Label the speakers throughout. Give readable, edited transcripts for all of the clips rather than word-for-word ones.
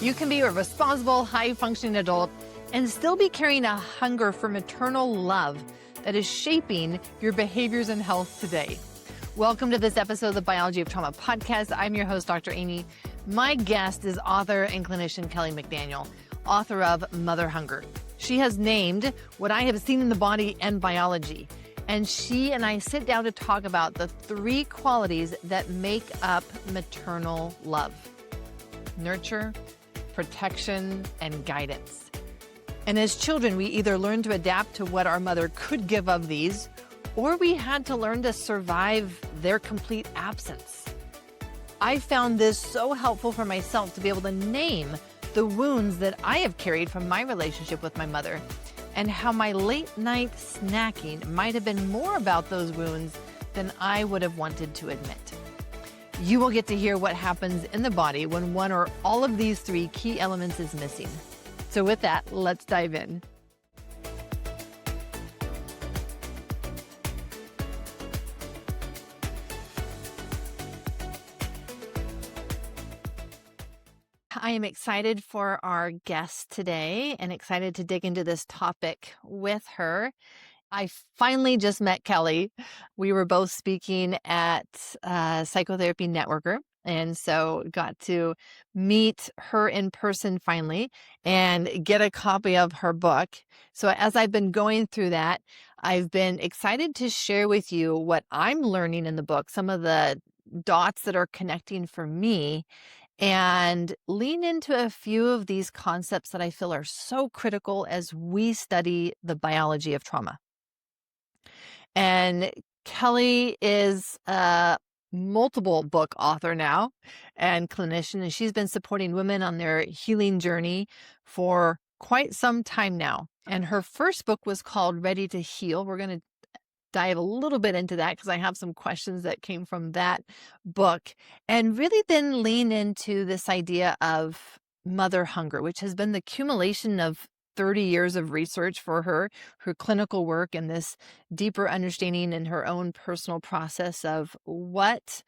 Speaker 1: You can be a responsible, high-functioning adult and still be carrying a hunger for maternal love that is shaping your behaviors and health today. Welcome to this episode of the Biology of Trauma podcast. I'm your host, Dr. Aimie. My guest is author and clinician Kelly McDaniel, author of Mother Hunger. She has named What I Have Seen in the Body and Biology. And she and I sit down to talk about the 3 qualities that make up maternal love: nurture, protection, and guidance. And as children, we either learn to adapt to what our mother could give of these, or we had to learn to survive their complete absence. I found this so helpful for myself to be able to name the wounds that I have carried from my relationship with my mother, and how my late night snacking might have been more about those wounds than I would have wanted to admit. You will get to hear what happens in the body when one or all of these 3 key elements is missing. So with that, let's dive in. I am excited for our guest today and excited to dig into this topic with her. I finally just met Kelly. We were both speaking at Psychotherapy Networker, and so got to meet her in person finally and get a copy of her book. So as I've been going through that, I've been excited to share with you what I'm learning in the book, some of the dots that are connecting for me, and lean into a few of these concepts that I feel are so critical as we study the biology of trauma. And Kelly is a multiple book author now and clinician, and she's been supporting women on their healing journey for quite some time now. And her first book was called Ready to Heal. We're going to dive a little bit into that because I have some questions that came from that book, and really then lean into this idea of mother hunger, which has been the accumulation of 30 years of research for her clinical work, and this deeper understanding in her own personal process of what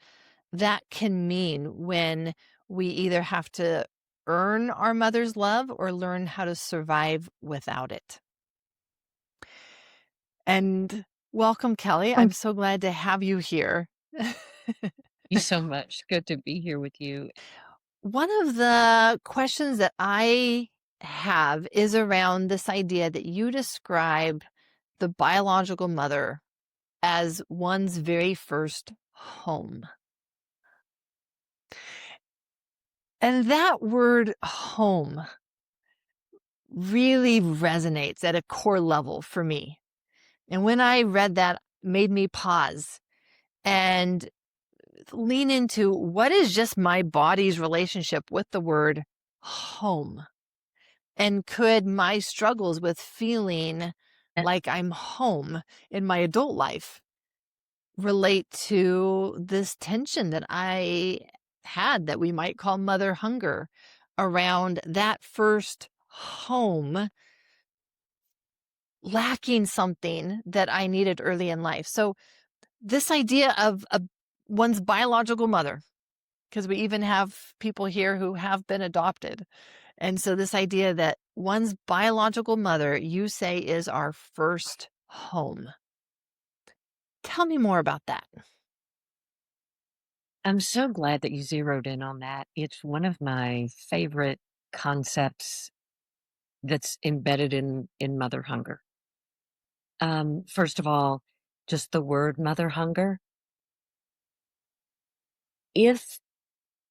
Speaker 1: that can mean when we either have to earn our mother's love or learn how to survive without it. And welcome, Kelly. I'm so glad to have you here.
Speaker 2: You so much. Good to be here with you.
Speaker 1: One of the questions that I have is around this idea that you describe the biological mother as one's very first home. And that word home really resonates at a core level for me. And when I read that, it made me pause and lean into what is just my body's relationship with the word home. And could my struggles with feeling like I'm home in my adult life relate to this tension that I had that we might call mother hunger around that first home lacking something that I needed early in life? So this idea of one's biological mother, because we even have people here who have been adopted. And so this idea that one's biological mother, you say, is our first home. Tell me more about that.
Speaker 2: I'm so glad that you zeroed in on that. It's one of my favorite concepts that's embedded in mother hunger. First of all, just the word mother hunger. If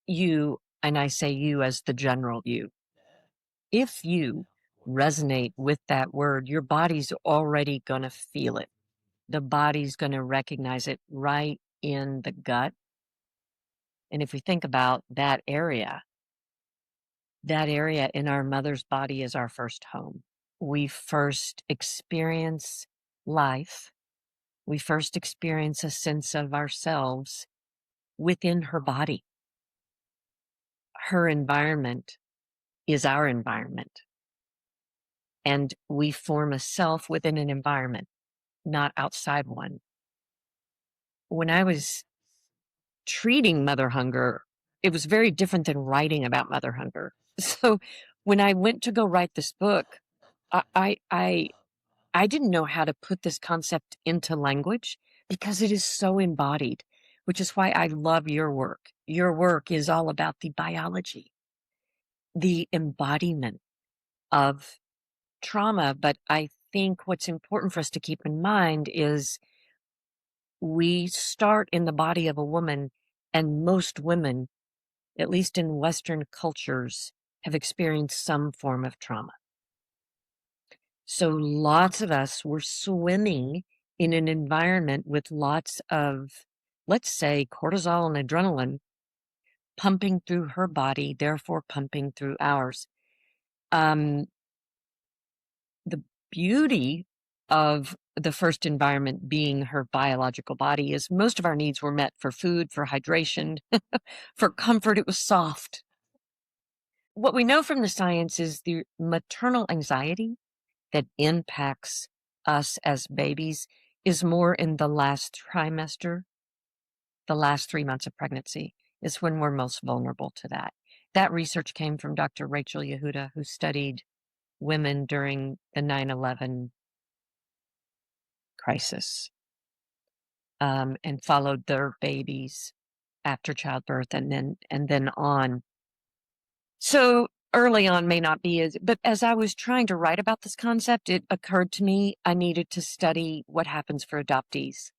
Speaker 2: you, and I say you as the general you, if you resonate with that word, your body's already going to feel it. The body's going to recognize it right in the gut. And if we think about that area in our mother's body is our first home. We first experience life. We first experience a sense of ourselves within her body. Her environment is our environment. And we form a self within an environment, not outside one. When I was treating mother hunger, it was very different than writing about mother hunger. So when I went to go write this book, I I I, I didn't know how to put this concept into language because it is so embodied, which is why I love your work. Your work is all about the biology, the embodiment of trauma. But I think what's important for us to keep in mind is we start in the body of a woman, and most women, at least in Western cultures, have experienced some form of trauma. So lots of us were swimming in an environment with lots of, let's say, cortisol and adrenaline pumping through her body, therefore pumping through ours. Um, the beauty of the first environment being her biological body is most of our needs were met for food, for hydration, for comfort. It was soft. What we know from the science is the maternal anxiety that impacts us as babies is more in the last trimester, the last 3 months of pregnancy is when we're most vulnerable to that. That research came from Dr. Rachel Yehuda, who studied women during the 9/11 crisis, and followed their babies after childbirth and then on. So early on may not be but as I was trying to write about this concept, it occurred to me I needed to study what happens for adoptees.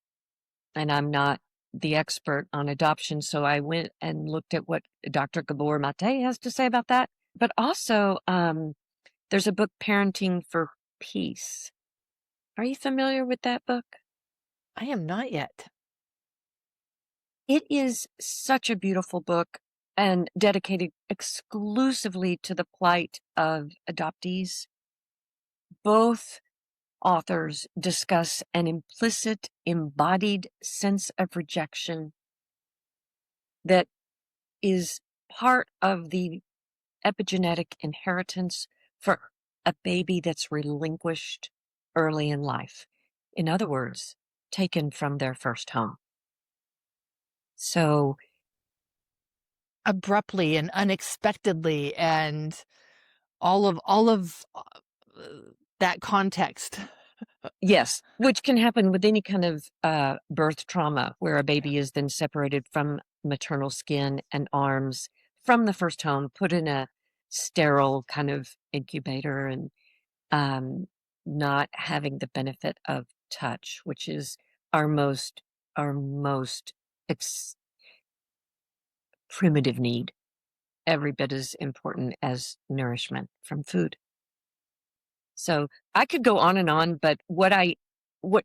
Speaker 2: And I'm not the expert on adoption, so I went and looked at what Dr. Gabor Mate has to say about that. But also, there's a book, Parenting for Peace. Are you familiar with that book?
Speaker 1: I am not yet.
Speaker 2: It is such a beautiful book and dedicated exclusively to the plight of adoptees. Both authors discuss an implicit, embodied sense of rejection that is part of the epigenetic inheritance for a baby that's relinquished early in life. In other words, taken from their first home. So,
Speaker 1: Abruptly and unexpectedly, and all of that context.
Speaker 2: yes, which can happen with any kind of birth trauma where a baby is then separated from maternal skin and arms from the first home, put in a sterile kind of incubator, and um, not having the benefit of touch, which is our most our most ex- primitive need, every bit as important as nourishment from food. So I could go on and on, but what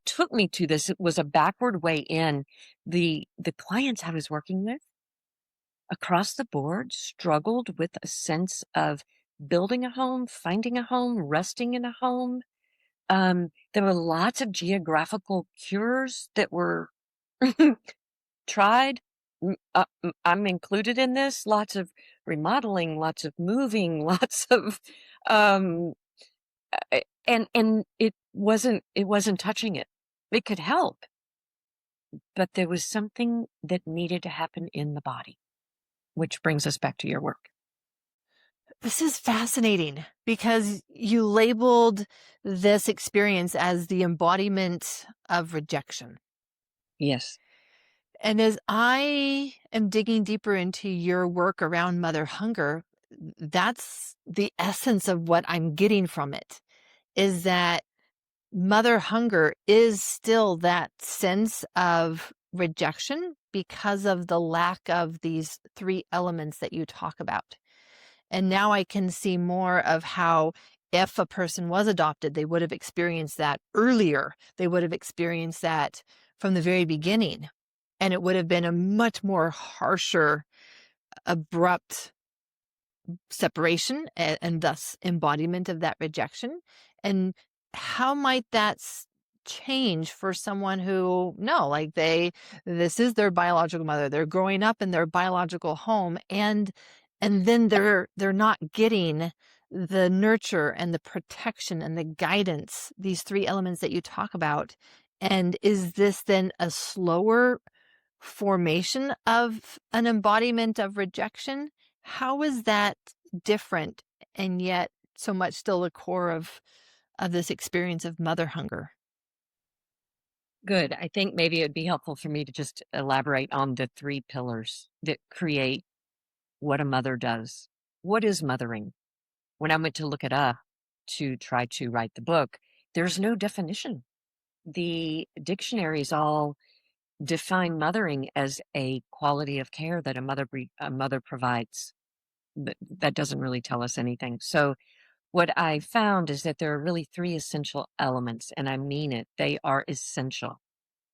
Speaker 2: took me to this, it was a backward way in. The clients I was working with across the board struggled with a sense of building a home, finding a home, resting in a home. There were lots of geographical cures that were tried. I'm included in this. Lots of remodeling, lots of moving, lots of, um, and it wasn't touching it. It could help, but there was something that needed to happen in the body, which brings us back to your work.
Speaker 1: This is fascinating because you labeled this experience as the embodiment of rejection.
Speaker 2: Yes.
Speaker 1: And as I am digging deeper into your work around mother hunger, that's the essence of what I'm getting from it, is that mother hunger is still that sense of rejection because of the lack of these three elements that you talk about. And now I can see more of how, if a person was adopted, they would have experienced that earlier. They would have experienced that from the very beginning. And it would have been a much more harsher, abrupt separation and thus embodiment of that rejection. And how might that change for someone who, no, like this is their biological mother, they're growing up in their biological home, and then they're not getting the nurture and the protection and the guidance, these three elements that you talk about. And is this then a slower formation of an embodiment of rejection? How is that different and yet so much still the core of this experience of mother hunger?
Speaker 2: Good. I think maybe it'd be helpful for me to just elaborate on the three pillars that create what a mother does. What is mothering? When I went to look it up to try to write the book, there's no definition. The dictionaries all define mothering as a quality of care that a mother provides. That doesn't really tell us anything. So what I found is that there are really three essential elements, and I mean it. They are essential.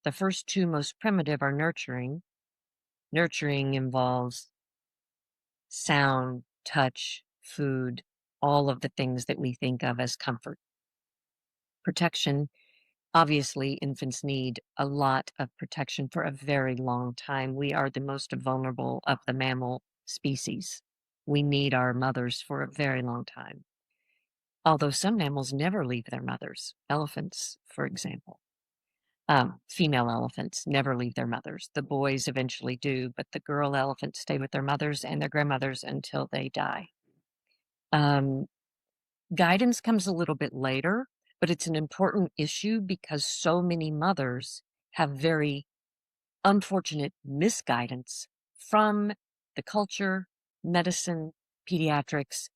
Speaker 2: The first two most primitive are nurturing. Nurturing involves sound, touch, food, all of the things that we think of as comfort. Protection, obviously, infants need a lot of protection for a very long time. We are the most vulnerable of the mammal species. We need our mothers for a very long time. Although some mammals never leave their mothers. Elephants, for example. Female elephants never leave their mothers. The boys eventually do, but the girl elephants stay with their mothers and their grandmothers until they die. Um, Guidance comes a little bit later, but it's an important issue because so many mothers have very unfortunate misguidance from the culture, medicine, pediatrics.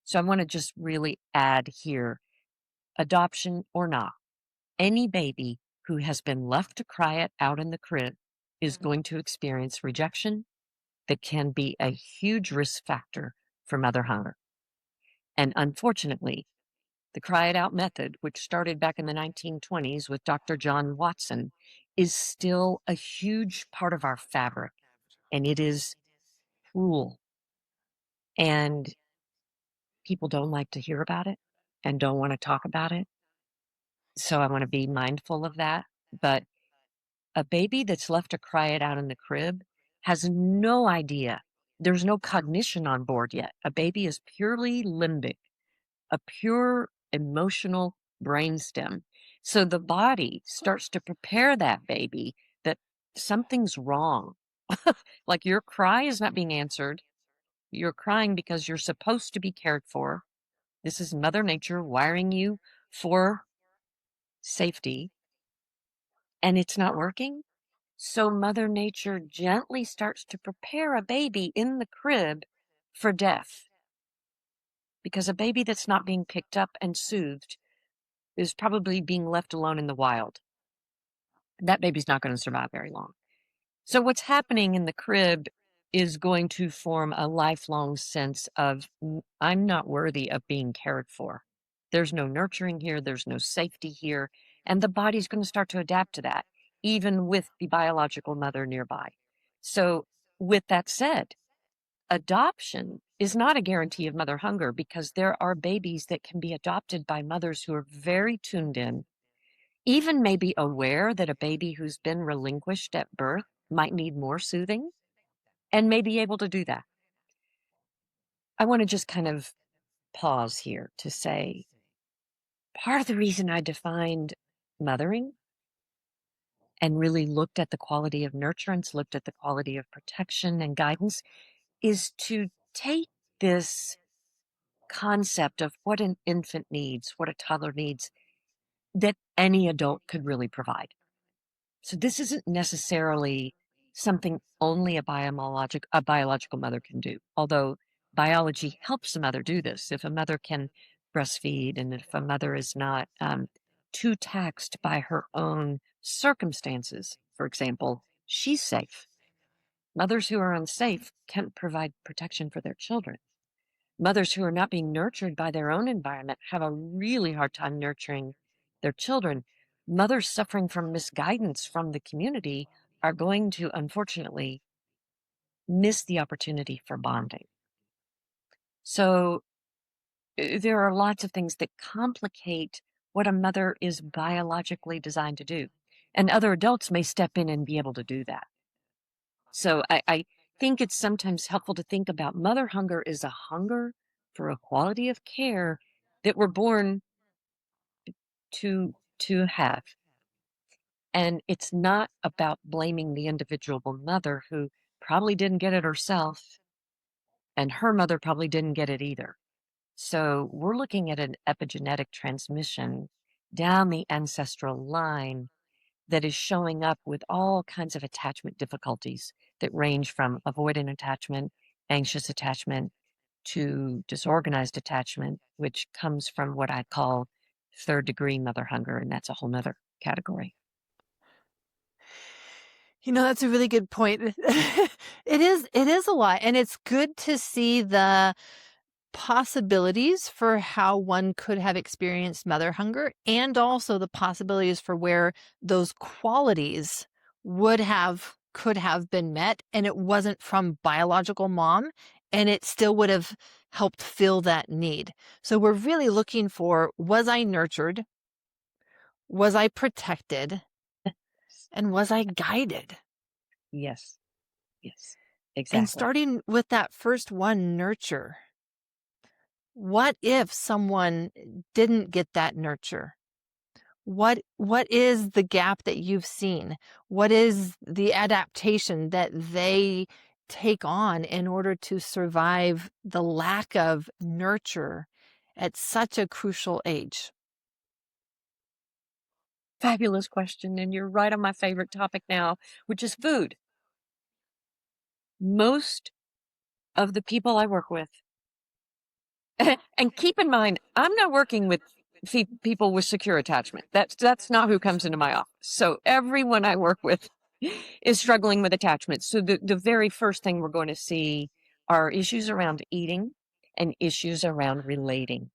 Speaker 2: So I want to just really add here, adoption or not, any baby who has been left to cry it out in the crib is going to experience rejection that can be a huge risk factor for mother hunger. And unfortunately, the cry it out method, which started back in the 1920s with Dr. John Watson, is still a huge part of our fabric, and it is cruel. And people don't like to hear about it and don't want to talk about it. So I want to be mindful of that. But a baby that's left to cry it out in the crib has no idea. There's no cognition on board yet. A baby is purely limbic, a pure emotional brainstem. So the body starts to prepare that baby that something's wrong. Like your cry is not being answered. You're crying because you're supposed to be cared for. This is Mother Nature wiring you for safety, and it's not working. So Mother Nature gently starts to prepare a baby in the crib for death. Because a baby that's not being picked up and soothed is probably being left alone in the wild. That baby's not going to survive very long. So what's happening in the crib is going to form a lifelong sense of, I'm not worthy of being cared for. There's no nurturing here. There's no safety here. And the body's going to start to adapt to that, even with the biological mother nearby. So with that said, adoption is not a guarantee of mother hunger because there are babies that can be adopted by mothers who are very tuned in, even maybe aware that a baby who's been relinquished at birth might need more soothing and may be able to do that. I want to just kind of pause here to say part of the reason I defined mothering and really looked at the quality of nurturance, looked at the quality of protection and guidance is to take this concept of what an infant needs, what a toddler needs, that any adult could really provide. So this isn't necessarily something only a biological mother can do, although biology helps a mother do this. If a mother can breastfeed and if a mother is not too taxed by her own circumstances, for example, she's safe. Mothers who are unsafe can't provide protection for their children. Mothers who are not being nurtured by their own environment have a really hard time nurturing their children. Mothers suffering from misguidance from the community are going to, unfortunately, miss the opportunity for bonding. So there are lots of things that complicate what a mother is biologically designed to do. And other adults may step in and be able to do that. So I think it's sometimes helpful to think about mother hunger is a hunger for a quality of care that we're born to have. And it's not about blaming the individual mother who probably didn't get it herself and her mother probably didn't get it either. So we're looking at an epigenetic transmission down the ancestral line that is showing up with all kinds of attachment difficulties that range from avoidant attachment, anxious attachment, to disorganized attachment, which comes from what I call third degree mother hunger. And that's a whole nother category.
Speaker 1: That's a really good point. It is a lot. And it's good to see the possibilities for how one could have experienced mother hunger, and also the possibilities for where those qualities could have been met, and it wasn't from biological mom, and it still would have helped fill that need. So we're really looking for, was I nurtured? Was I protected? And was I guided?
Speaker 2: Yes. Yes.
Speaker 1: And
Speaker 2: Exactly.
Speaker 1: starting with that first one, nurture. What if someone didn't get that nurture? What is the gap that you've seen? What is the adaptation that they take on in order to survive the lack of nurture at such a crucial age?
Speaker 2: Fabulous question. And you're right on my favorite topic now, which is food. Most of the people I work with, and keep in mind, I'm not working with people with secure attachment. That's not who comes into my office. So everyone I work with is struggling with attachment. So the very first thing we're going to see are issues around eating and issues around relating.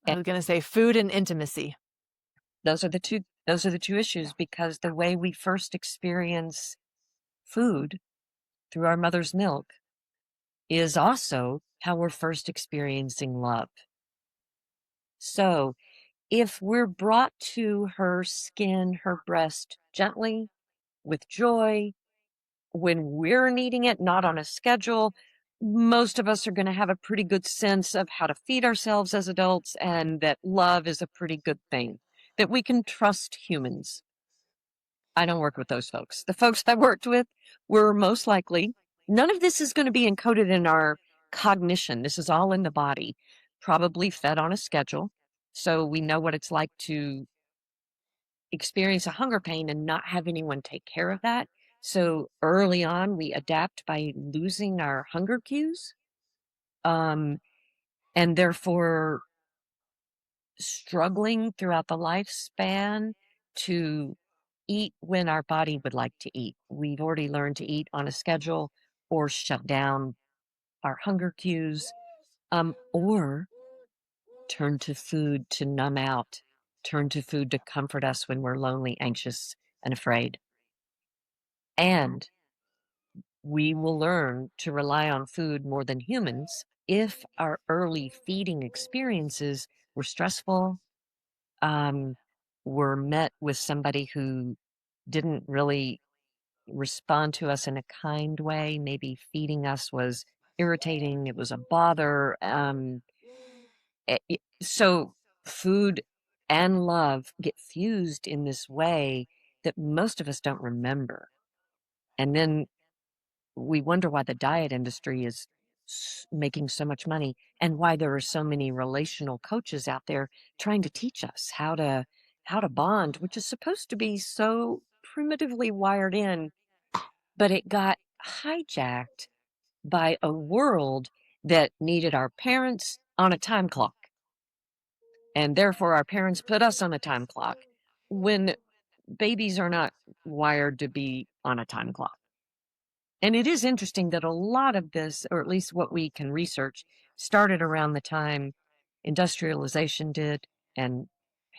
Speaker 1: I was going to say food and intimacy.
Speaker 2: Those are the two issues, because the way we first experience food through our mother's milk is also how we're first experiencing love. So if we're brought to her skin, her breast, gently, with joy, when we're needing it, not on a schedule, most of us are going to have a pretty good sense of how to feed ourselves as adults, and that love is a pretty good thing, that we can trust humans. I don't work with those folks. The folks I worked with were most likely, none of this is going to be encoded in our cognition. This is all in the body, probably fed on a schedule. So we know what it's like to experience a hunger pain and not have anyone take care of that. So early on, we adapt by losing our hunger cues. And therefore struggling throughout the lifespan to eat when our body would like to eat. We've already learned to eat on a schedule or shut down our hunger cues, or turn to food to numb out, turn to food to comfort us when we're lonely, anxious, and afraid. And we will learn to rely on food more than humans if our early feeding experiences were stressful, were met with somebody who didn't really respond to us in a kind way. Maybe feeding us was irritating, it was a bother. So food and love get fused in this way that most of us don't remember. And then we wonder why the diet industry is making so much money, and why there are so many relational coaches out there trying to teach us how to bond, which is supposed to be so primitively wired in, but it got hijacked by a world that needed our parents on a time clock, and therefore our parents put us on a time clock when babies are not wired to be on a time clock. And it is interesting that a lot of this, or at least what we can research, started around the time industrialization did, and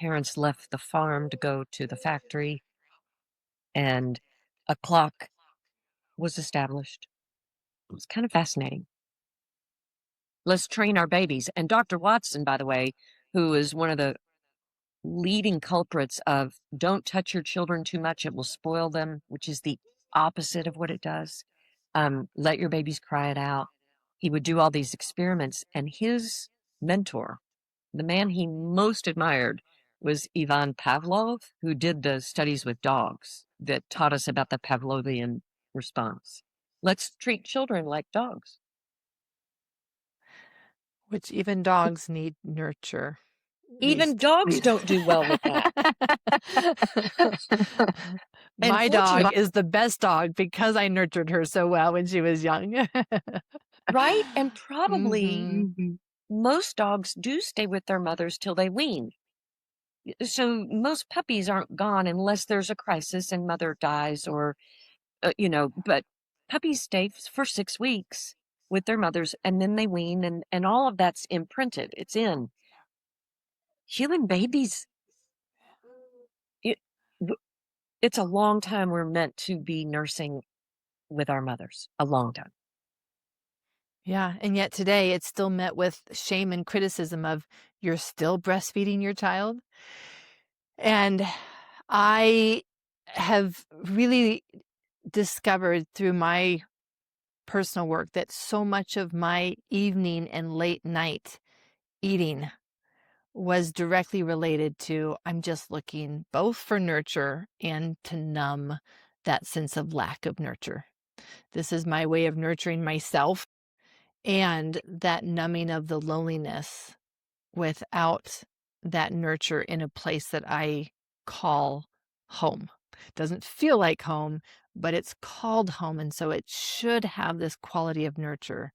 Speaker 2: parents left the farm to go to the factory, and a clock was established. It was kind of fascinating. Let's train our babies. And Dr. Watson, by the way, who is one of the leading culprits of don't touch your children too much, it will spoil them, which is the opposite of what it does. Let your babies cry it out. He would do all these experiments, and his mentor, the man he most admired, was Ivan Pavlov, who did the studies with dogs that taught us about the Pavlovian response. Let's treat children like dogs.
Speaker 1: Which even dogs need nurture.
Speaker 2: Even dogs don't do well with that. And
Speaker 1: My dog
Speaker 2: fortunately,
Speaker 1: is the best dog because I nurtured her so well when she was young.
Speaker 2: right? And probably
Speaker 1: Mhm.
Speaker 2: most dogs do stay with their mothers till they wean. So most puppies aren't gone unless there's a crisis and mother dies or, but puppies stay for 6 weeks with their mothers and then they wean and all of that's imprinted. It's in. Human babies, it, w- it's a long time we're meant to be nursing with our mothers. A long time.
Speaker 1: Yeah, and yet today it's still met with shame and criticism of you're still breastfeeding your child. And I have really discovered through my personal work that so much of my evening and late night eating was directly related to I'm just looking both for nurture and to numb that sense of lack of nurture. This is my way of nurturing myself and that numbing of the loneliness without that nurture in a place that I call home. Doesn't feel like home, but it's called home. And so it should have this quality of nurture.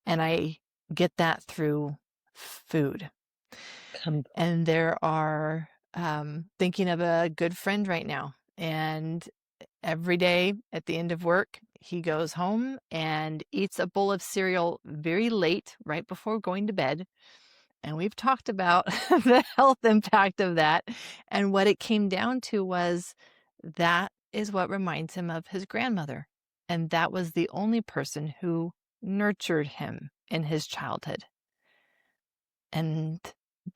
Speaker 1: And I get that through food.
Speaker 2: Com-
Speaker 1: And there are, thinking of a good friend right now. And every day at the end of work, he goes home and eats a bowl of cereal very late, right before going to bed. And we've talked about the health impact of that. And what it came down to was that is what reminds him of his grandmother. And that was the only person who nurtured him in his childhood. And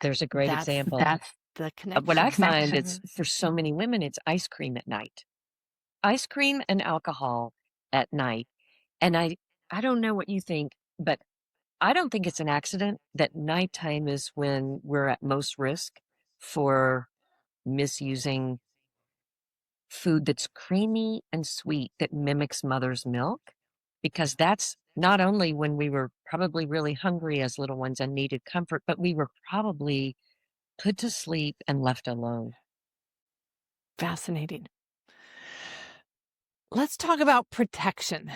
Speaker 2: There's a great
Speaker 1: that's
Speaker 2: example.
Speaker 1: that's the
Speaker 2: What I
Speaker 1: connection.
Speaker 2: find is for so many women, it's ice cream at night. Ice cream and alcohol at night. And I don't know what you think, but I don't think it's an accident that nighttime is when we're at most risk for misusing food that's creamy and sweet that mimics mother's milk, because that's not only when we were probably really hungry as little ones and needed comfort, but we were probably put to sleep and left alone.
Speaker 1: Fascinating. Let's talk about protection.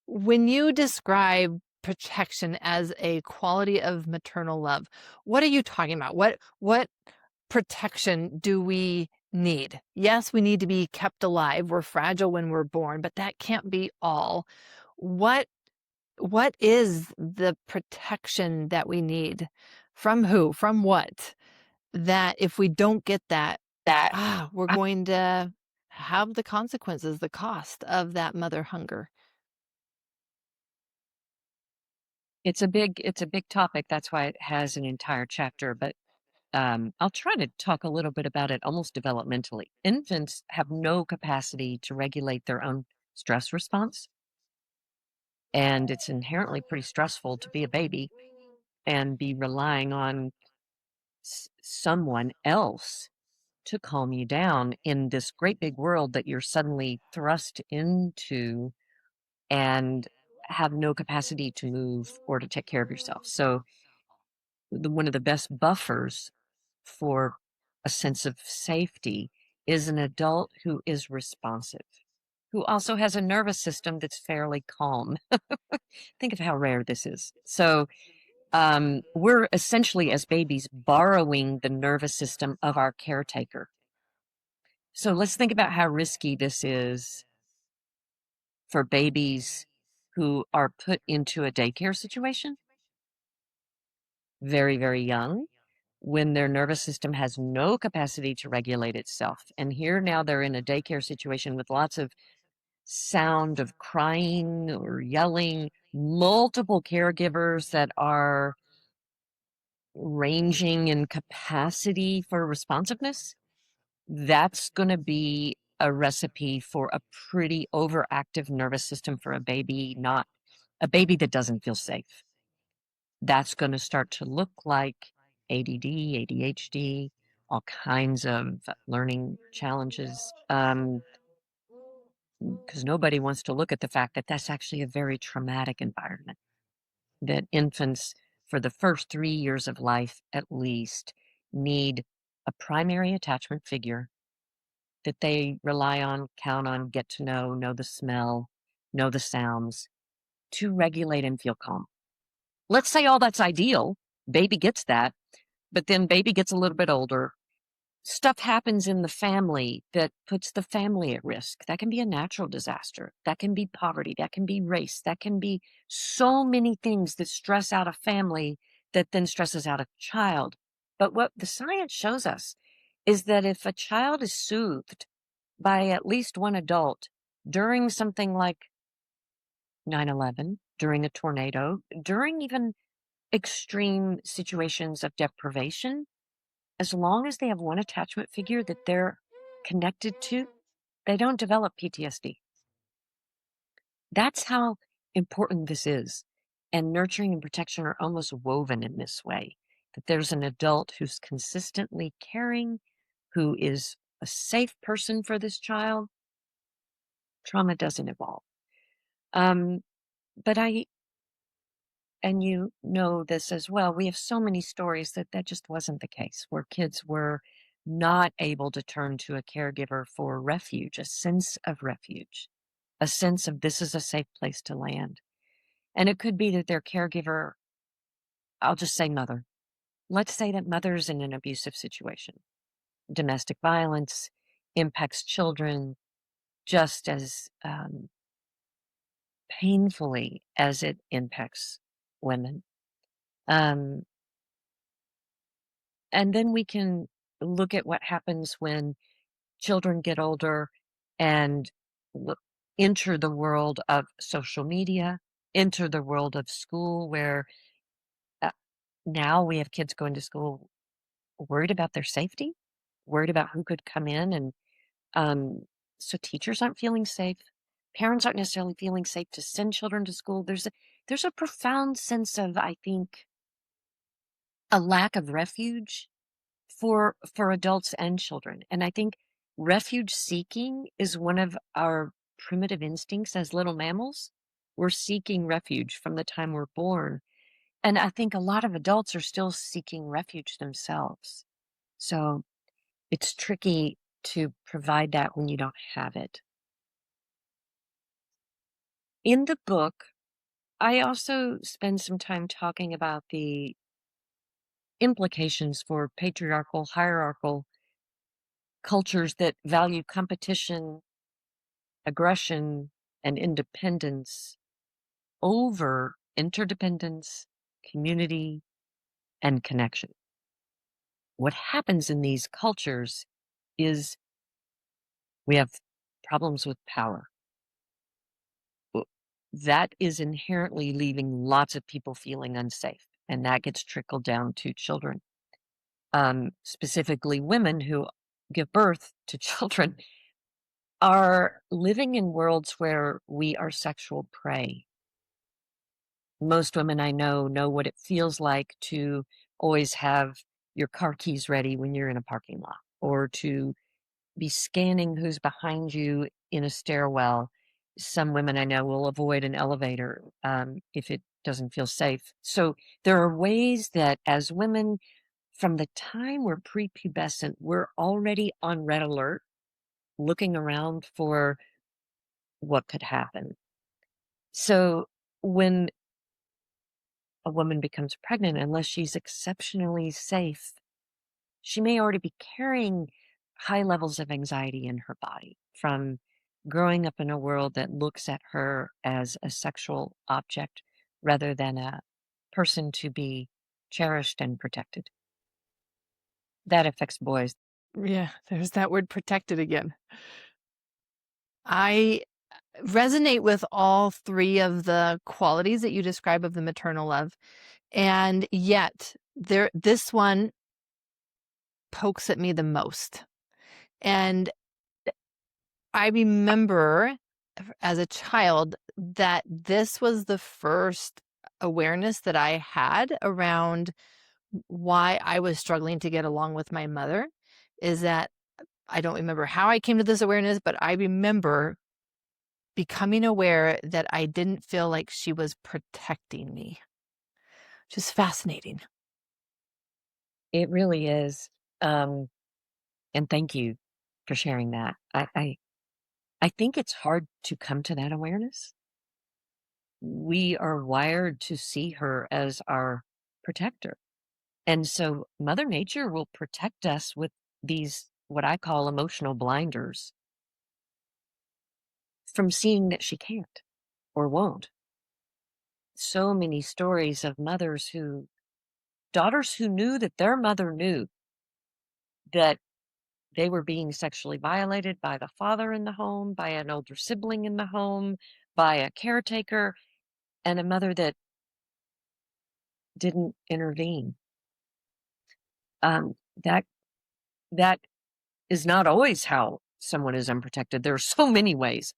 Speaker 1: When you describe protection as a quality of maternal love, what are you talking about? What protection do we need? Yes, we need to be kept alive. We're fragile when we're born, but that can't be all. What what is the protection that we need? From who? From what? That if we don't get that,
Speaker 2: That
Speaker 1: we're
Speaker 2: I-
Speaker 1: going to have the consequences, the cost of that mother hunger.
Speaker 2: it's a big topic. That's why it has an entire chapter, but I'll try to talk a little bit about it almost developmentally. Infants have no capacity to regulate their own stress response, and it's inherently pretty stressful to be a baby and be relying on someone else to calm you down in this great big world that you're suddenly thrust into and have no capacity to move or to take care of yourself. So, one of the best buffers for a sense of safety is an adult who is responsive, who also has a nervous system that's fairly calm. Think of how rare this is. So, we're essentially, as babies, borrowing the nervous system of our caretaker. So, let's think about how risky this is for babies who are put into a daycare situation very, very young, when their nervous system has no capacity to regulate itself. And here now they're in a daycare situation with lots of sound of crying or yelling, multiple caregivers that are ranging in capacity for responsiveness. That's going to be a recipe for a pretty overactive nervous system for a baby, not a baby that doesn't feel safe. That's going to start to look like ADD, ADHD, all kinds of learning challenges. Because nobody wants to look at the fact that that's actually a very traumatic environment, that infants for the first 3 years of life at least, need a primary attachment figure that they rely on, count on, get to know the smell, know the sounds, to regulate and feel calm. Let's say all that's ideal. Baby gets that, but then baby gets a little bit older. Stuff happens in the family that puts the family at risk. That can be a natural disaster. That can be poverty. That can be race. That can be so many things that stress out a family that then stresses out a child. But what the science shows us is that if a child is soothed by at least one adult during something like 9/11, during a tornado, during even extreme situations of deprivation, as long as they have one attachment figure that they're connected to, they don't develop PTSD. That's how important this is. And nurturing and protection are almost woven in this way, that there's an adult who's consistently caring, who is a safe person for this child. Trauma doesn't evolve. Um, but and you know this as well, we have so many stories that that just wasn't the case, where kids were not able to turn to a caregiver for refuge, a sense of refuge, a sense of this is a safe place to land. And it could be that their caregiver, I'll just say mother. Let's say that mother's in an abusive situation. Domestic violence impacts children just as painfully as it impacts women. Um, And then we can look at what happens when children get older and lo- enter the world of social media, enter the world of school, where uh, now we have kids going to school worried about their safety, worried about who could come in. And um, so teachers aren't feeling safe. Parents aren't necessarily feeling safe to send children to school. There's a profound sense of, I think, a lack of refuge for adults and children. And I think refuge seeking is one of our primitive instincts as little mammals. We're seeking refuge from the time we're born. And I think a lot of adults are still seeking refuge themselves. So it's tricky to provide that when you don't have it. In the book, I also spend some time talking about the implications for patriarchal, hierarchical cultures that value competition, aggression, and independence over interdependence, community, and connection. What happens in these cultures is we have problems with power. W- That is inherently leaving lots of people feeling unsafe, and that gets trickled down to children. Specifically, women who give birth to children are living in worlds where we are sexual prey. Most women I know what it feels like to always have your car keys ready when you're in a parking lot, or to be scanning who's behind you in a stairwell. Some women I know will avoid an elevator if it doesn't feel safe. So there are ways that as women, from the time we're prepubescent, we're already on red alert, looking around for what could happen. So when a woman becomes pregnant, unless she's exceptionally safe, she may already be carrying high levels of anxiety in her body from growing up in a world that looks at her as a sexual object rather than a person to be cherished and protected. That affects boys.
Speaker 1: Yeah, there's that word protected again. I resonate with all three of the qualities that you describe of the maternal love. And yet, this one pokes at me the most. And I remember as a child that this was the first awareness that I had around why I was struggling to get along with my mother, is that I don't remember how I came to this awareness, but I remember becoming aware that I didn't feel like she was protecting me. Just fascinating.
Speaker 2: It really is. Um, and thank you for sharing that. I think it's hard to come to that awareness. We are wired to see her as our protector. And so Mother Nature will protect us with these, what I call emotional blinders, from seeing that she can't or won't. So many stories of daughters who knew that their mother knew that they were being sexually violated by the father in the home, by an older sibling in the home, by a caretaker, and a mother that didn't intervene. Um, that that is not always how someone is unprotected. There are so many ways.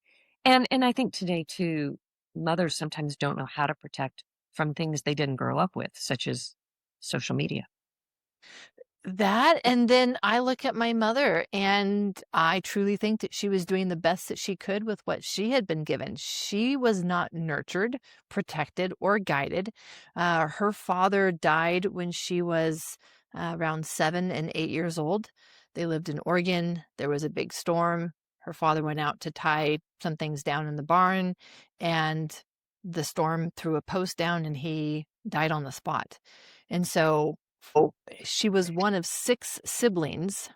Speaker 2: And I think today too, mothers sometimes don't know how to protect from things they didn't grow up with, such as social media.
Speaker 1: That, and then I look at my mother, and I truly think that she was doing the best that she could with what she had been given. She was not nurtured, protected, or guided. Her father died when she was around 7 and 8 years old. They lived in Oregon. There was a big storm. Her father went out to tie some things down in the barn, and the storm threw a post down, and he died on the spot. And so she was one of 6 siblings,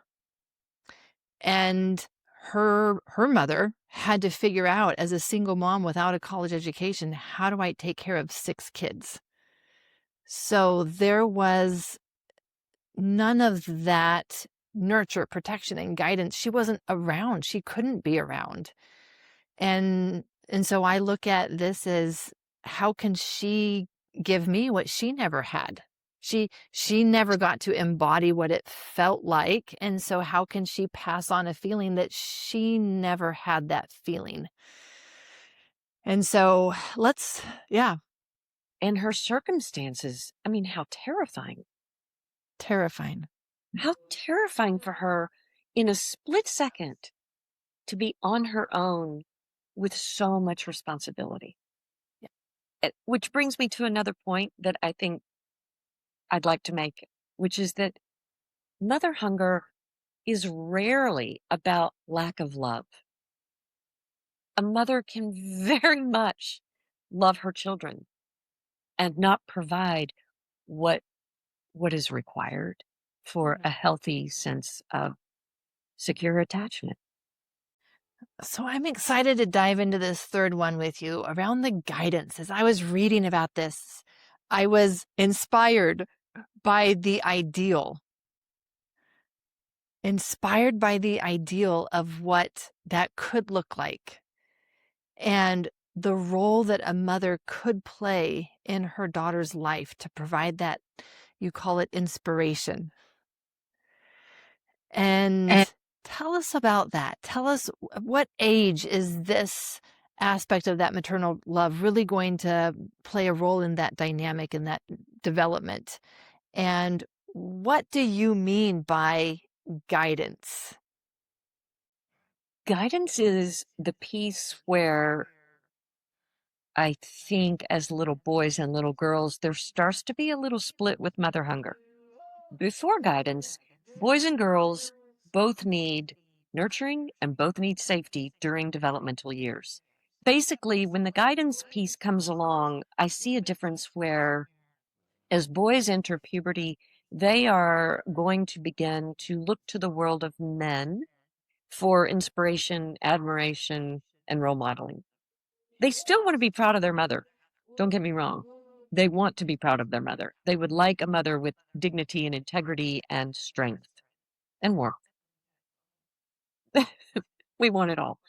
Speaker 1: and her mother had to figure out, as a single mom without a college education, how do I take care of 6 kids? So there was none of that nurture, protection, and guidance. She wasn't around. She couldn't be around. And so I look at this as, how can she give me what she never had? She never got to embody what it felt like, and so how can she pass on a feeling that she never had that feeling? And so yeah,
Speaker 2: And her circumstances, I mean,
Speaker 1: terrifying.
Speaker 2: how terrifying for her in a split second to be on her own with so much responsibility.
Speaker 1: Yeah.
Speaker 2: Which brings me to another point that I think I'd like to make, which is that mother hunger is rarely about lack of love. A mother can very much love her children and not provide what what is required for a healthy sense of secure attachment.
Speaker 1: So I'm excited to dive into this third one with you around the guidance. As I was reading about this, I was inspired by the ideal, of what that could look like, and the role that a mother could play in her daughter's life to provide that, you call it inspiration. And tell us about that. Tell us, what age is this aspect of that maternal love really going to play a role in that dynamic, in that development? And what do you mean by guidance?
Speaker 2: Guidance is the piece where I think as little boys and little girls, there starts to be a little split with mother hunger. Before guidance, boys and girls both need nurturing and both need safety during developmental years. Basically, when the guidance piece comes along, I see a difference where as boys enter puberty, they are going to begin to look to the world of men for inspiration, admiration, and role modeling. They still want to be proud of their mother. Don't get me wrong. They want to be proud of their mother. They would like a mother with dignity and integrity and strength and warmth. We want it all.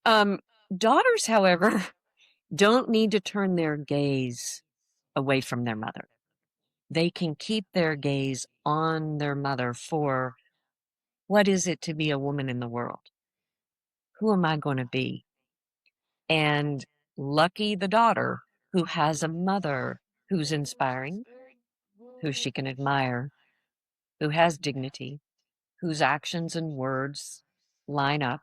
Speaker 2: Um, Daughters, however, don't need to turn their gaze away from their mother. They can keep their gaze on their mother for, what is it to be a woman in the world? Who am I going to be? And lucky the daughter who has a mother who's inspiring, who she can admire, who has dignity, whose actions and words line up.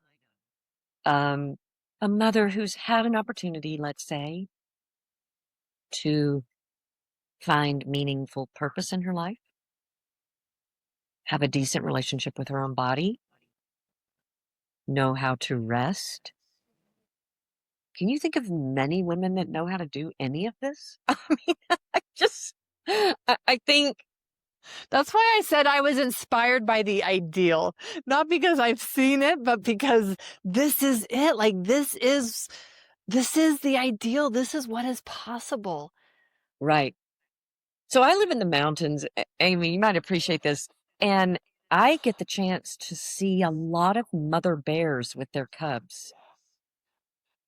Speaker 2: Um, a mother who's had an opportunity, let's say, to find meaningful purpose in her life, have a decent relationship with her own body, know how to rest. Can you think of many women that know how to do any of this? I mean, I just, I think,
Speaker 1: That's why I said I was inspired by the ideal, not because I've seen it, but because this is it. Like this is the ideal. This is what is possible.
Speaker 2: right. So I live in the mountains, Amy, you might appreciate this. And I get the chance to see a lot of mother bears with their cubs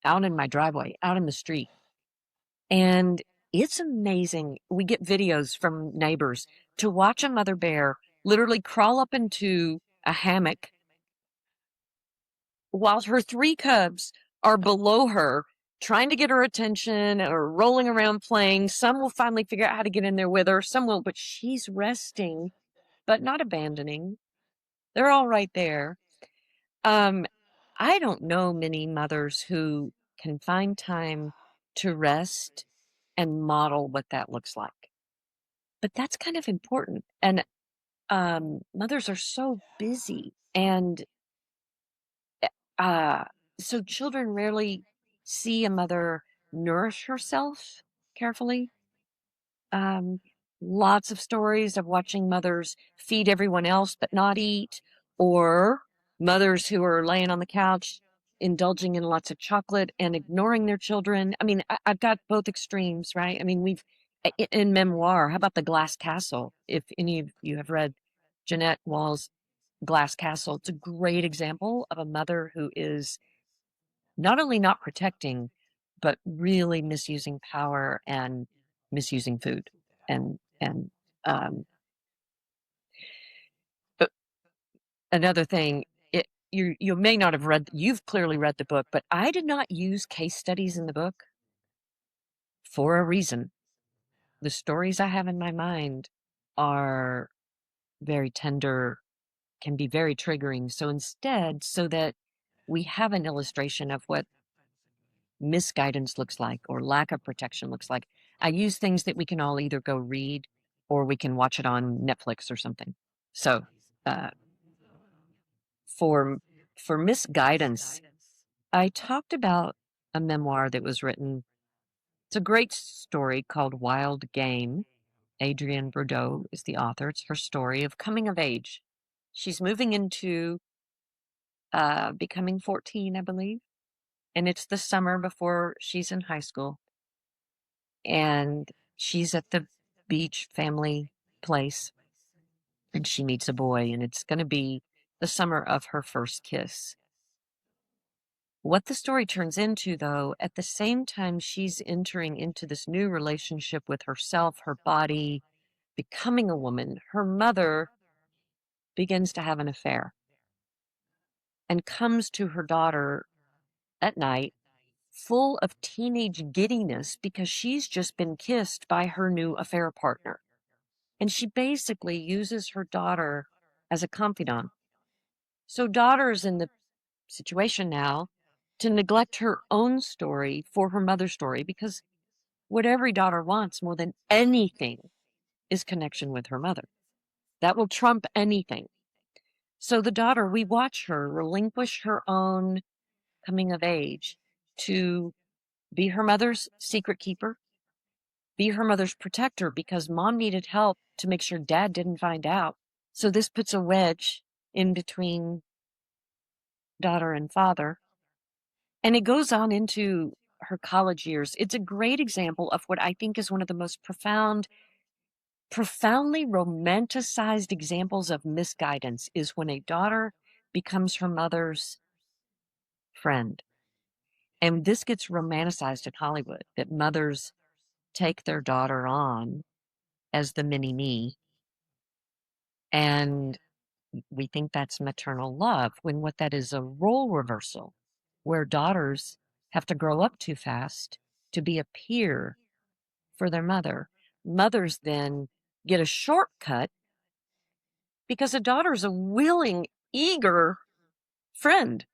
Speaker 2: out in my driveway, out in the street. And it's amazing. We get videos from neighbors to watch a mother bear literally crawl up into a hammock while her 3 cubs are below her trying to get her attention or rolling around playing. Some will finally figure out how to get in there with her. Some will, but she's resting, but not abandoning. They're all right there. Um, I don't know many mothers who can find time to rest and model what that looks like. But that's kind of important. And mothers are so busy, and uh, so children rarely see a mother nourish herself carefully. Um, Lots of stories of watching mothers feed everyone else but not eat, or mothers who are laying on the couch indulging in lots of chocolate and ignoring their children. I mean, I've got both extremes, right? I mean, in memoir, how about The Glass Castle? If any of you have read Jeanette Wall's Glass Castle, it's a great example of a mother who is not only not protecting, but really misusing power and misusing food. And um, but another thing, you may not have read. You've clearly read the book, but I did not use case studies in the book for a reason. The stories I have in my mind are very tender, can be very triggering. So instead, so that we have an illustration of what misguidance looks like or lack of protection looks like, I use things that we can all either go read or we can watch it on Netflix or something. So uh, for misguidance, I talked about a memoir that was written. It's a great story called Wild Game. Adrienne Bordeaux is the author. It's her story of coming of age. She's moving into becoming 14, I believe. And it's the summer before she's in high school. And she's at the beach family place. And she meets a boy, and it's going to be the summer of her first kiss. What the story turns into, though, at the same time she's entering into this new relationship with herself, her body, becoming a woman, her mother begins to have an affair and comes to her daughter at night full of teenage giddiness because she's just been kissed by her new affair partner. And she basically uses her daughter as a confidant. So daughter's in the situation now to neglect her own story for her mother's story, because what every daughter wants more than anything is connection with her mother. That will trump anything. So the daughter, we watch her relinquish her own coming of age to be her mother's secret keeper, be her mother's protector because mom needed help to make sure dad didn't find out. So this puts a wedge in between daughter and father. And it goes on into her college years. It's a great example of what I think is one of the most profoundly romanticized examples of misguidance is when a daughter becomes her mother's friend. And this gets romanticized in Hollywood, that mothers take their daughter on as the mini me. And we think that's maternal love, when what that is a role reversal, where daughters have to grow up too fast to be a peer for their mother. Mothers then get a shortcut because a daughter is a willing, eager friend.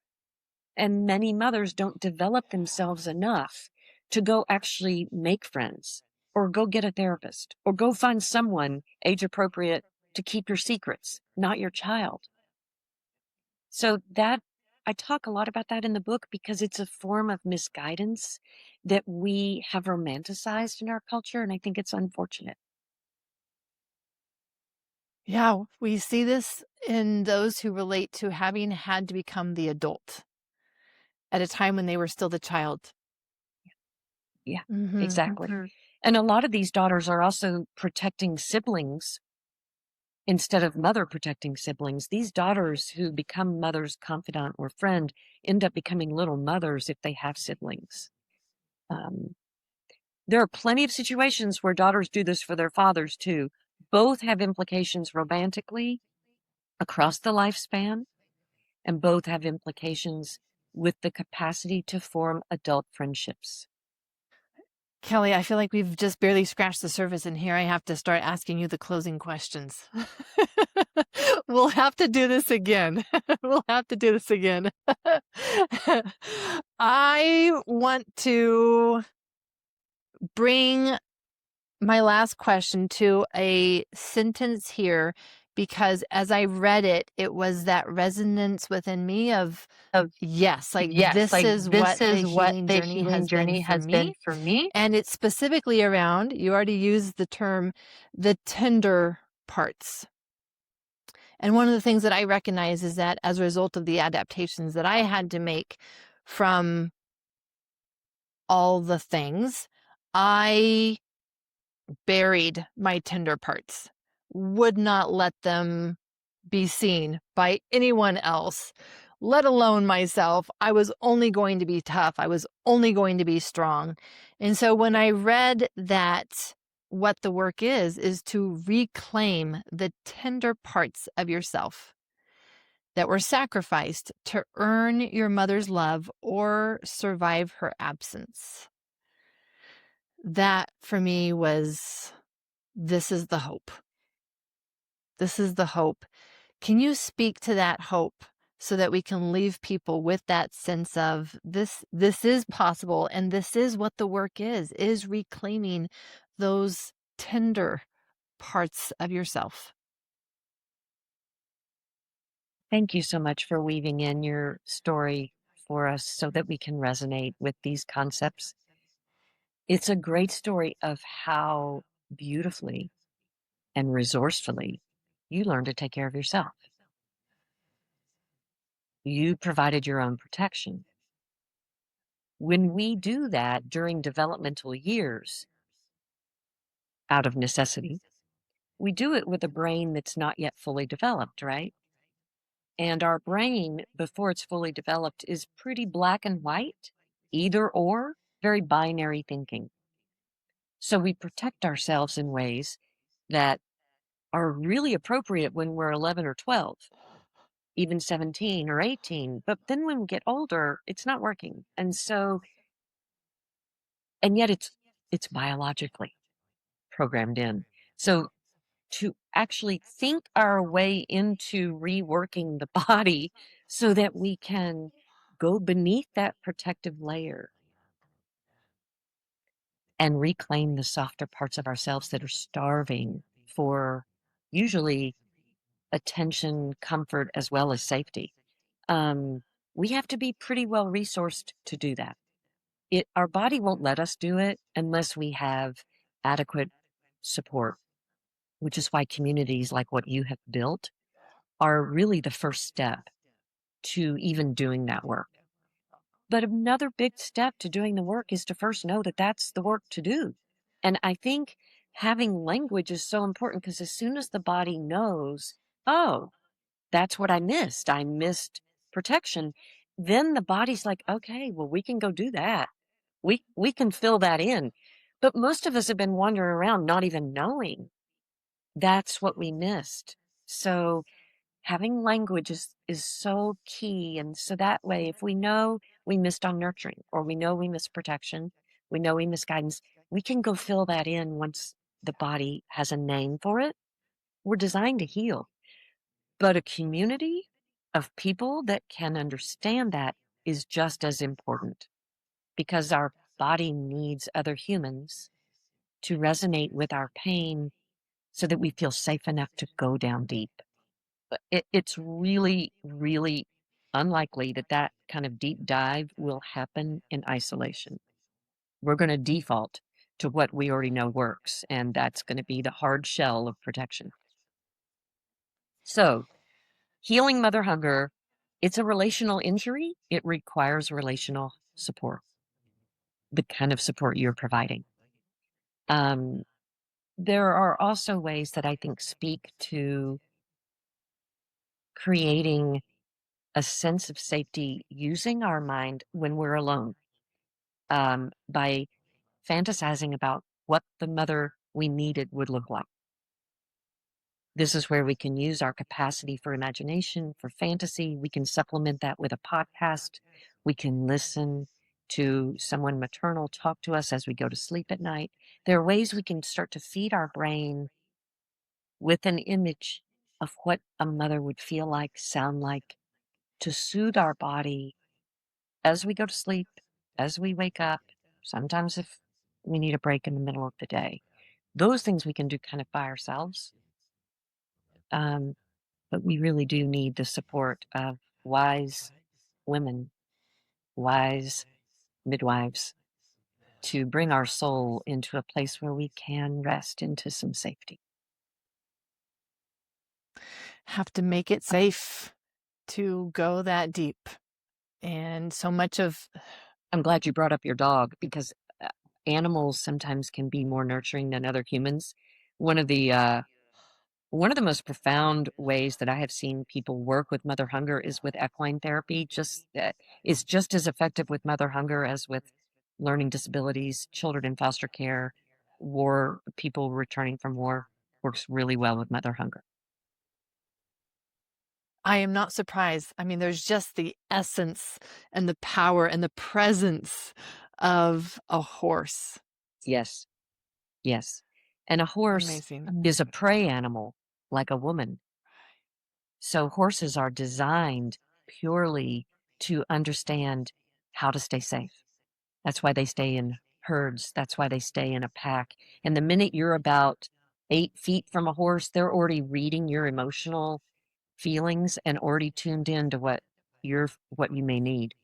Speaker 2: And many mothers don't develop themselves enough to go actually make friends. or go get a therapist, or go find someone age appropriate to keep your secrets, not your child. So that I talk a lot about that in the book because it's a form of misguidance that we have romanticized in our culture, and I think it's unfortunate.
Speaker 1: Yeah, we see this in those who relate to having had to become the adult at a time when they were still the child.
Speaker 2: Yeah,
Speaker 1: Mhm.
Speaker 2: exactly. And a lot of these daughters are also protecting siblings instead of mother protecting siblings. These daughters who become mother's confidant or friend end up becoming little mothers if they have siblings. Um, there are plenty of situations where daughters do this for their fathers too. Both have implications romantically across the lifespan, and both have implications with the capacity to form adult friendships.
Speaker 1: Kelly, I feel like we've just barely scratched the surface, and here I have to start asking you the closing questions. We'll have to do this again. We'll have to do this again. I want to bring my last question to a sentence here because as I read it, it was that resonance within me of
Speaker 2: Of
Speaker 1: yes, like
Speaker 2: yes,
Speaker 1: this
Speaker 2: like
Speaker 1: is
Speaker 2: this
Speaker 1: what the
Speaker 2: is what
Speaker 1: healing
Speaker 2: the
Speaker 1: journey
Speaker 2: healing
Speaker 1: has been
Speaker 2: journey
Speaker 1: for
Speaker 2: has been
Speaker 1: me.
Speaker 2: for me.
Speaker 1: And it's specifically around, you already used the term, the tender parts. And one of the things that I recognize is that as a result of the adaptations that I had to make from all the things, I buried my tender parts, would not let them be seen by anyone else, let alone myself. I was only going to be tough. I was only going to be strong. And so when I read that what the work is to reclaim the tender parts of yourself that were sacrificed to earn your mother's love or survive her absence. That for me was this is the hope. This is the hope. Can you speak to that hope so that we can leave people with that sense of this is possible and this is what the work is reclaiming those tender parts of yourself.
Speaker 2: Thank you so much for weaving in your story for us so that we can resonate with these concepts. It's a great story of how beautifully and resourcefully you learn to take care of yourself. You provided your own protection. When we do that during developmental years out of necessity, we do it with a brain that's not yet fully developed, right? And our brain, before it's fully developed, is pretty black and white, either or, very binary thinking. So we protect ourselves in ways that are really appropriate when we're 11 or 12, even 17 or 18. But then when we get older, it's not working. And yet it's biologically programmed in. So to actually think our way into reworking the body so that we can go beneath that protective layer and reclaim the softer parts of ourselves that are starving for usually attention, comfort, as well as safety. Um, we have to be pretty well resourced to do that. Our body won't let us do it unless we have adequate support, which is why communities like what you have built are really the first step to even doing that work. But another big step to doing the work is to first know that that's the work to do. And I think having language is so important because as soon as the body knows, oh, that's what I missed. I missed protection. Then the body's like, okay, well, we can go do that. We can fill that in. But most of us have been wandering around not even knowing that's what we missed. So having language is so key. And so that way, if we know we missed on nurturing or we know we missed protection, we know we missed guidance, we can go fill that in once the body has a name for it. We're designed to heal. But a community of people that can understand that is just as important because our body needs other humans to resonate with our pain so that we feel safe enough to go down deep. But it's really, really unlikely that that kind of deep dive will happen in isolation. We're going to default to what we already know works, and that's going to be the hard shell of protection. So, healing mother hunger, it's a relational injury. It requires relational support, the kind of support you're providing. Um, there are also ways that I think speak to creating a sense of safety using our mind when we're alone, by fantasizing about what the mother we needed would look like. This is where we can use our capacity for imagination, for fantasy. We can supplement that with a podcast. We can listen to someone maternal talk to us as we go to sleep at night. There are ways we can start to feed our brain with an image of what a mother would feel like, sound like, to soothe our body as we go to sleep, as we wake up, sometimes if we need a break in the middle of the day. Those things we can do kind of by ourselves. Um, but we really do need the support of wise women, wise midwives to bring our soul into a place where we can rest into some safety.
Speaker 1: Have to make it safe to go that deep. And so much of
Speaker 2: I'm glad you brought up your dog because animals sometimes can be more nurturing than other humans. One of the most profound ways that I have seen people work with mother hunger is with equine therapy. It's just as effective with mother hunger as with learning disabilities, children in foster care, war people returning from war. Works really well with mother hunger.
Speaker 1: I am not surprised. I mean, there's just the essence and the power and the presence of a horse.
Speaker 2: Yes, yes. And a horse
Speaker 1: Amazing.
Speaker 2: is a prey animal, like a woman. So horses are designed purely to understand how to stay safe. That's why they stay in herds. That's why they stay in a pack. And the minute you're about 8 feet from a horse, they're already reading your emotional feelings and already tuned in to what you may need.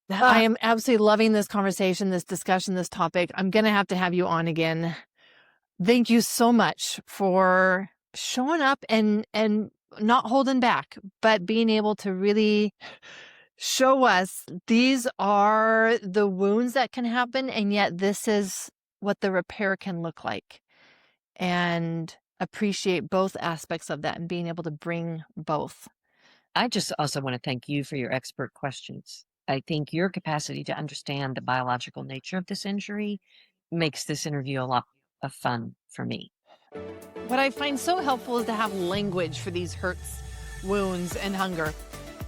Speaker 1: I am absolutely loving this conversation, this discussion, this topic. I'm going to have you on again. Thank you so much for showing up and not holding back, but being able to really show us these are the wounds that can happen, and yet this is what the repair can look like. And appreciate both aspects of that and being able to bring both.
Speaker 2: I just also want to thank you for your expert questions. I think your capacity to understand the biological nature of this injury makes this interview a lot of fun for me.
Speaker 1: What I find so helpful is to have language for these hurts, wounds, and hunger.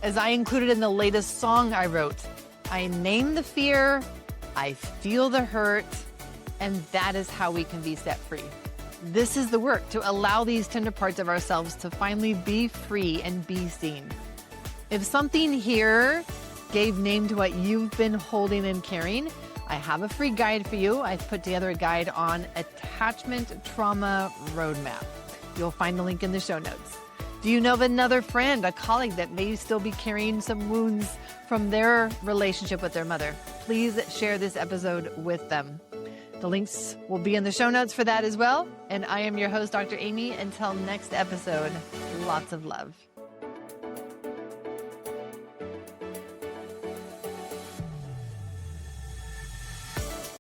Speaker 1: As I included in the latest song I wrote, I name the fear, I feel the hurt, and that is how we can be set free. This is the work to allow these tender parts of ourselves to finally be free and be seen. If something here gave name to what you've been holding and carrying, I have a free guide for you. I've put together a guide on attachment trauma roadmap. You'll find the link in the show notes. Do you know of another friend, a colleague that may still be carrying some wounds from their relationship with their mother? Please share this episode with them. The links will be in the show notes for that as well. And I am your host, Dr. Aimie. Until next episode, lots of love.